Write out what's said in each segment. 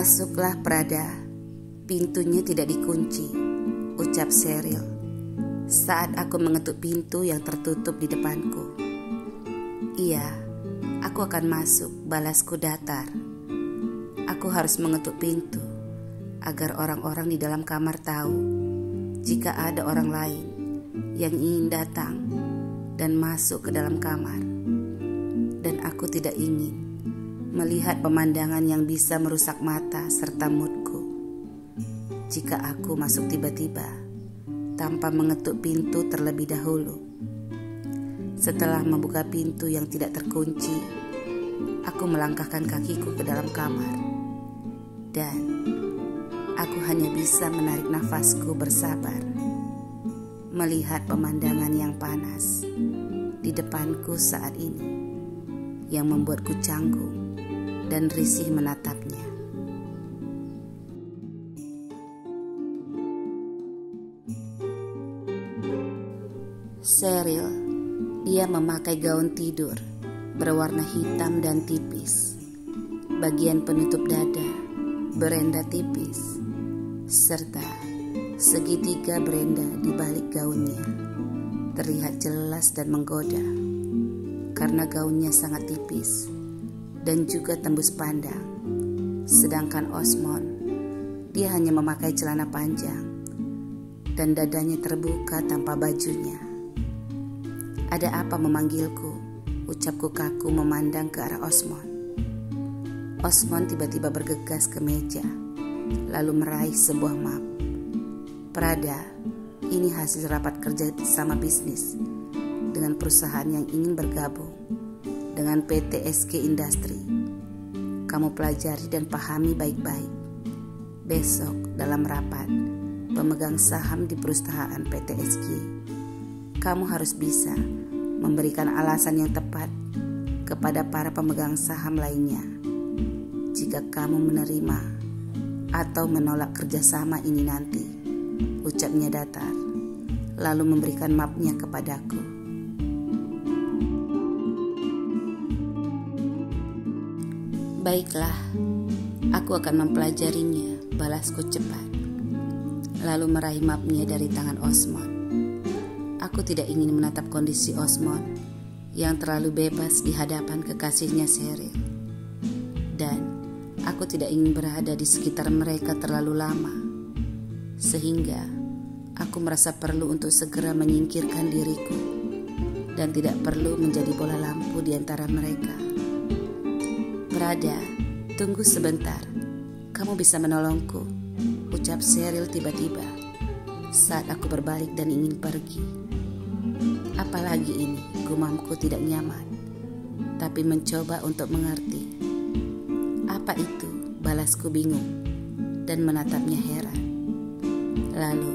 Masuklah Prada, pintunya tidak dikunci, ucap Sheryl saat aku mengetuk pintu yang tertutup di depanku. Iya, aku akan masuk, balasku datar. Aku harus mengetuk pintu agar orang-orang di dalam kamar tahu jika ada orang lain yang ingin datang dan masuk ke dalam kamar. Dan aku tidak ingin melihat pemandangan yang bisa merusak mata serta moodku jika aku masuk tiba-tiba tanpa mengetuk pintu terlebih dahulu. Setelah membuka pintu yang tidak terkunci, aku melangkahkan kakiku ke dalam kamar dan aku hanya bisa menarik nafasku bersabar melihat pemandangan yang panas di depanku saat ini yang membuatku canggung dan risih menatapnya. Sheryl, dia memakai gaun tidur berwarna hitam dan tipis, bagian penutup dada berenda tipis, serta segitiga berenda di balik gaunnya terlihat jelas dan menggoda karena gaunnya sangat tipis dan juga tembus pandang. Sedangkan Osmond, dia hanya memakai celana panjang dan dadanya terbuka tanpa bajunya. Ada apa memanggilku? Ucapku kaku memandang ke arah Osmond. Osmond tiba-tiba bergegas ke meja, lalu meraih sebuah map. Prada, ini hasil rapat kerja sama bisnis dengan perusahaan yang ingin bergabung dengan PT SK Industri. Kamu pelajari dan pahami baik-baik. Besok dalam rapat pemegang saham di perusahaan PT SK, kamu harus bisa memberikan alasan yang tepat kepada para pemegang saham lainnya jika kamu menerima atau menolak kerjasama ini nanti, ucapnya datar, lalu memberikan mapnya kepadaku. Baiklah, aku akan mempelajarinya, balasku cepat, lalu meraih mapnya dari tangan Osmond. Aku tidak ingin menatap kondisi Osmond yang terlalu bebas di hadapan kekasihnya Sheryl. Dan aku tidak ingin berada di sekitar mereka terlalu lama, sehingga aku merasa perlu untuk segera menyingkirkan diriku dan tidak perlu menjadi bola lampu di antara mereka. Prada, tunggu sebentar, kamu bisa menolongku, ucap Sheryl tiba-tiba saat aku berbalik dan ingin pergi. Apalagi ini, gumamku tidak nyaman, tapi mencoba untuk mengerti. Apa itu? Balasku bingung dan menatapnya heran. Lalu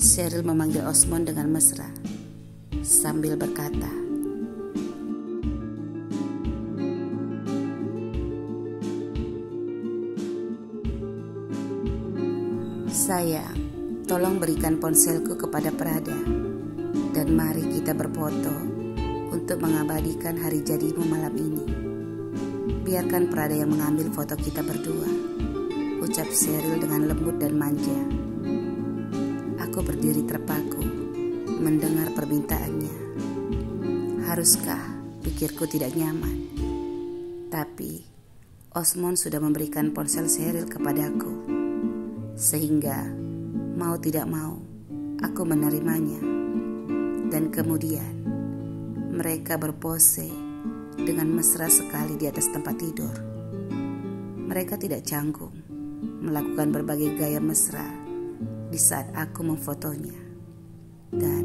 Sheryl memanggil Osmond dengan mesra sambil berkata, "Sayang, tolong berikan ponselku kepada Prada dan mari kita berfoto untuk mengabadikan hari jadimu malam ini. Biarkan Prada yang mengambil foto kita berdua," ucap Sheryl dengan lembut dan manja. Aku berdiri terpaku mendengar permintaannya. Haruskah? Pikirku tidak nyaman. Tapi Osmond sudah memberikan ponsel Sheryl kepadaku, sehingga mau tidak mau aku menerimanya. Dan kemudian mereka berpose dengan mesra sekali di atas tempat tidur. Mereka tidak canggung melakukan berbagai gaya mesra di saat aku memfotonya. Dan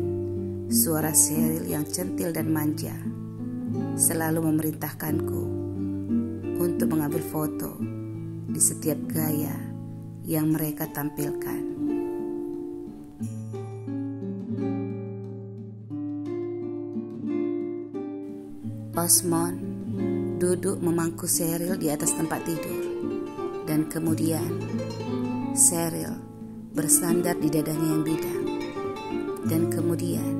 suara Sheryl yang centil dan manja selalu memerintahkanku untuk mengambil foto di setiap gaya yang mereka tampilkan. Osmond duduk memangku Sheryl di atas tempat tidur, dan kemudian Sheryl bersandar di dadanya yang bidang, dan kemudian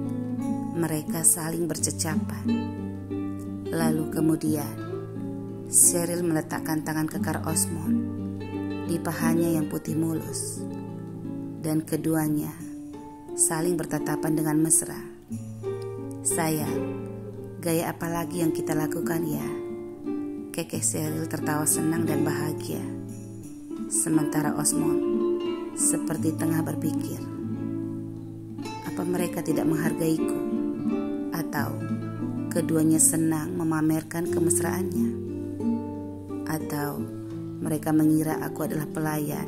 mereka saling bercecapan. Lalu kemudian Sheryl meletakkan tangan kekar Osmond di pahanya yang putih mulus, dan keduanya saling bertatapan dengan mesra. "Sayang, gaya apa lagi yang kita lakukan ya?" Kekeh Cheryl tertawa senang dan bahagia. Sementara Osmond seperti tengah berpikir, apa mereka tidak menghargaiku? Atau keduanya senang memamerkan kemesraannya? Atau mereka mengira aku adalah pelayan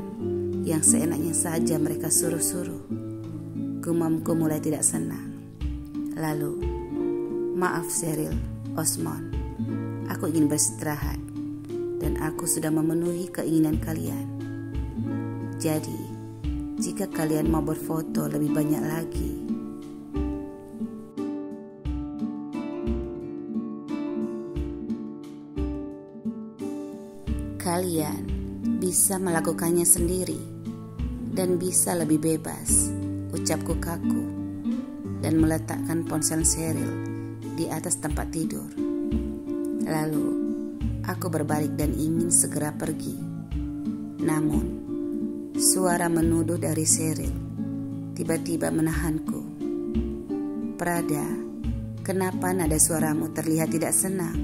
yang seenaknya saja mereka suruh-suruh? Gumamku mulai tidak senang. Lalu, "Maaf Cheryl, Osmond, aku ingin beristirahat dan aku sudah memenuhi keinginan kalian. Jadi, jika kalian mau berfoto lebih banyak lagi, kalian bisa melakukannya sendiri dan bisa lebih bebas," ucapku kaku dan meletakkan ponsel Cheryl di atas tempat tidur. Lalu aku berbalik dan ingin segera pergi. Namun suara menuduh dari Cheryl tiba-tiba menahanku. "Prada, kenapa nada suaramu terlihat tidak senang?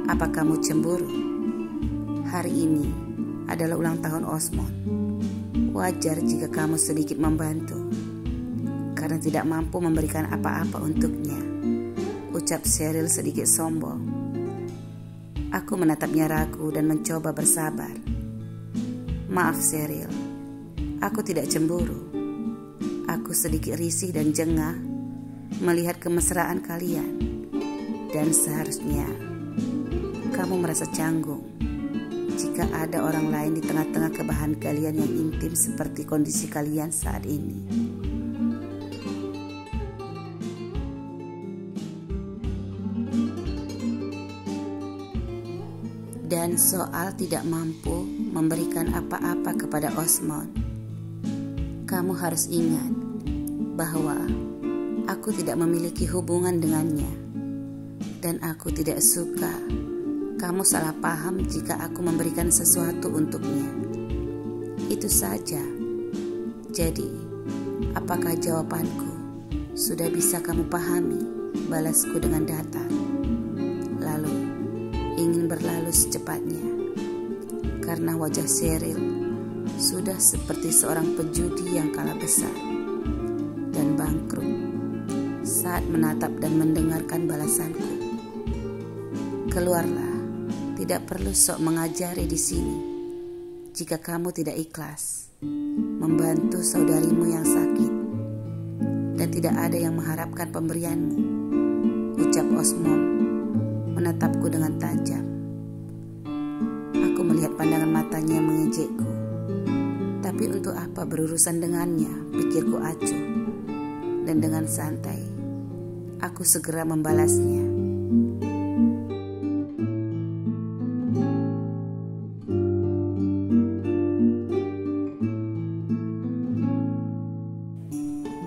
Apa kamu cemburu? Hari ini adalah ulang tahun Osmond. Wajar jika kamu sedikit membantu karena tidak mampu memberikan apa-apa untuknya," ucap Cheryl sedikit sombong. Aku menatapnya ragu dan mencoba bersabar. "Maaf Cheryl, aku tidak cemburu. Aku sedikit risih dan jengah melihat kemesraan kalian. Dan seharusnya kamu merasa canggung jika ada orang lain di tengah-tengah kebahagiaan yang intim seperti kondisi kalian saat ini." Dan soal tidak mampu memberikan apa-apa kepada Osmond, kamu harus ingat bahwa aku tidak memiliki hubungan dengannya. Dan aku tidak suka kamu salah paham jika aku memberikan sesuatu untuknya. Itu saja. Jadi, apakah jawabanku sudah bisa kamu pahami? Balasku dengan datar. Lalu ingin berlalu secepatnya, karena wajah Cheryl sudah seperti seorang pejudi yang kalah besar dan bangkrut saat menatap dan mendengarkan balasanku. "Keluarlah, tidak perlu sok mengajari di sini jika kamu tidak ikhlas membantu saudarimu yang sakit dan tidak ada yang mengharapkan pemberianmu," ucap Osmond menatapku dengan tajam. Aku melihat pandangan matanya yang mengejekku. Tapi untuk apa berurusan dengannya, pikirku acuh. Dan dengan santai, aku segera membalasnya.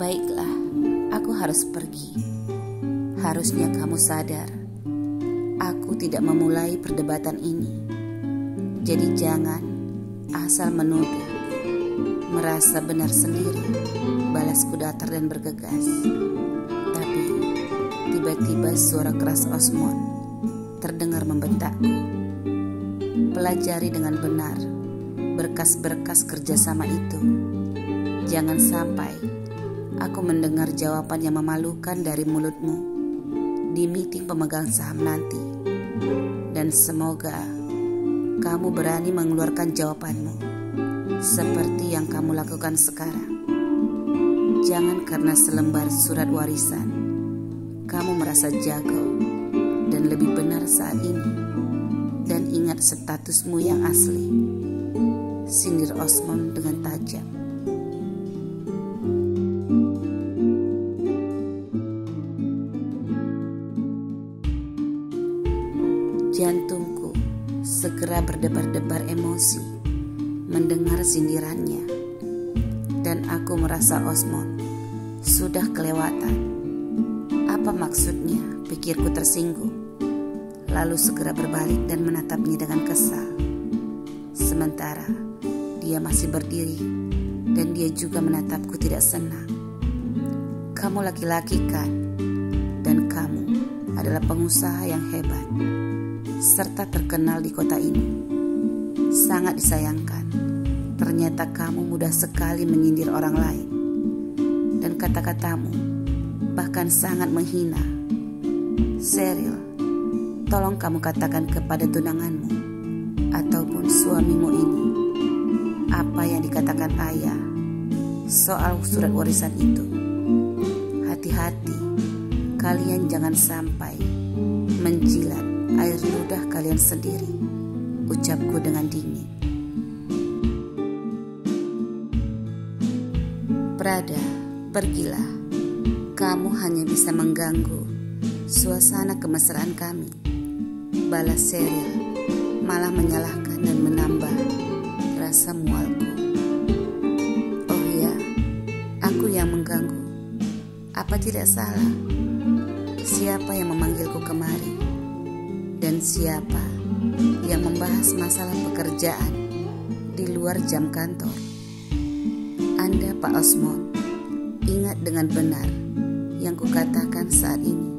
"Baiklah, aku harus pergi. Harusnya kamu sadar, aku tidak memulai perdebatan ini. Jadi jangan asal menuduh, merasa benar sendiri," balasku datar dan bergegas. Tapi tiba-tiba suara keras Osmond terdengar membentakku. "Pelajari dengan benar berkas-berkas kerjasama itu. Jangan sampai aku mendengar jawaban yang memalukan dari mulutmu di meeting pemegang saham nanti. Dan semoga kamu berani mengeluarkan jawabanmu seperti yang kamu lakukan sekarang. Jangan karena selembar surat warisan kamu merasa jago dan lebih benar saat ini. Dan ingat statusmu yang asli," sindir Osmond dengan tajam. Jantungku segera berdebar-debar emosi mendengar sindirannya. Dan aku merasa Osmond sudah kelewatan. Apa maksudnya? Pikirku tersinggung. Lalu segera berbalik dan menatapnya dengan kesal. Sementara dia masih berdiri dan dia juga menatapku tidak senang. Kamu laki-laki kan? Dan kamu adalah pengusaha yang hebat serta terkenal di kota ini. Sangat disayangkan, ternyata kamu mudah sekali menyindir orang lain. Dan kata-katamu bahkan sangat menghina. Sheryl, tolong kamu katakan kepada tunanganmu ataupun suamimu ini apa yang dikatakan ayah soal surat warisan itu. Hati-hati, kalian jangan sampai menjilat air ludah kalian sendiri, ucapku dengan dingin. Prada, pergilah. Kamu hanya bisa mengganggu suasana kemesraan kami, balas Sheryl, malah menyalahkan dan menambah rasa mualku. Oh ya, aku yang mengganggu. Apa tidak salah? Siapa yang memanggilku kemari? Dan siapa yang membahas masalah pekerjaan di luar jam kantor? Anda, Pak Osmond, ingat dengan benar yang kukatakan saat ini.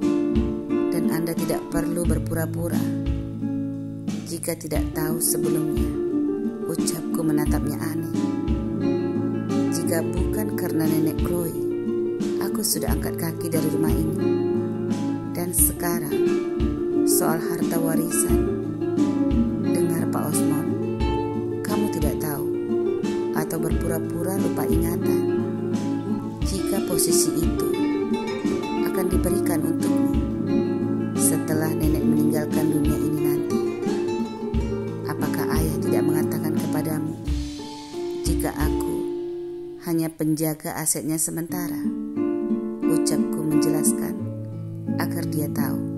Dan Anda tidak perlu berpura-pura jika tidak tahu sebelumnya, ucapku menatapnya aneh. Jika bukan karena nenek Chloe, aku sudah angkat kaki dari rumah ini. Dan sekarang, soal harta warisan, dengar Pak Osmond, kamu tidak tahu atau berpura-pura lupa ingatan jika posisi itu akan diberikan untukmu setelah nenek meninggalkan dunia ini nanti. Apakah ayah tidak mengatakan kepadamu jika aku hanya penjaga asetnya sementara? Ucapku menjelaskan agar dia tahu.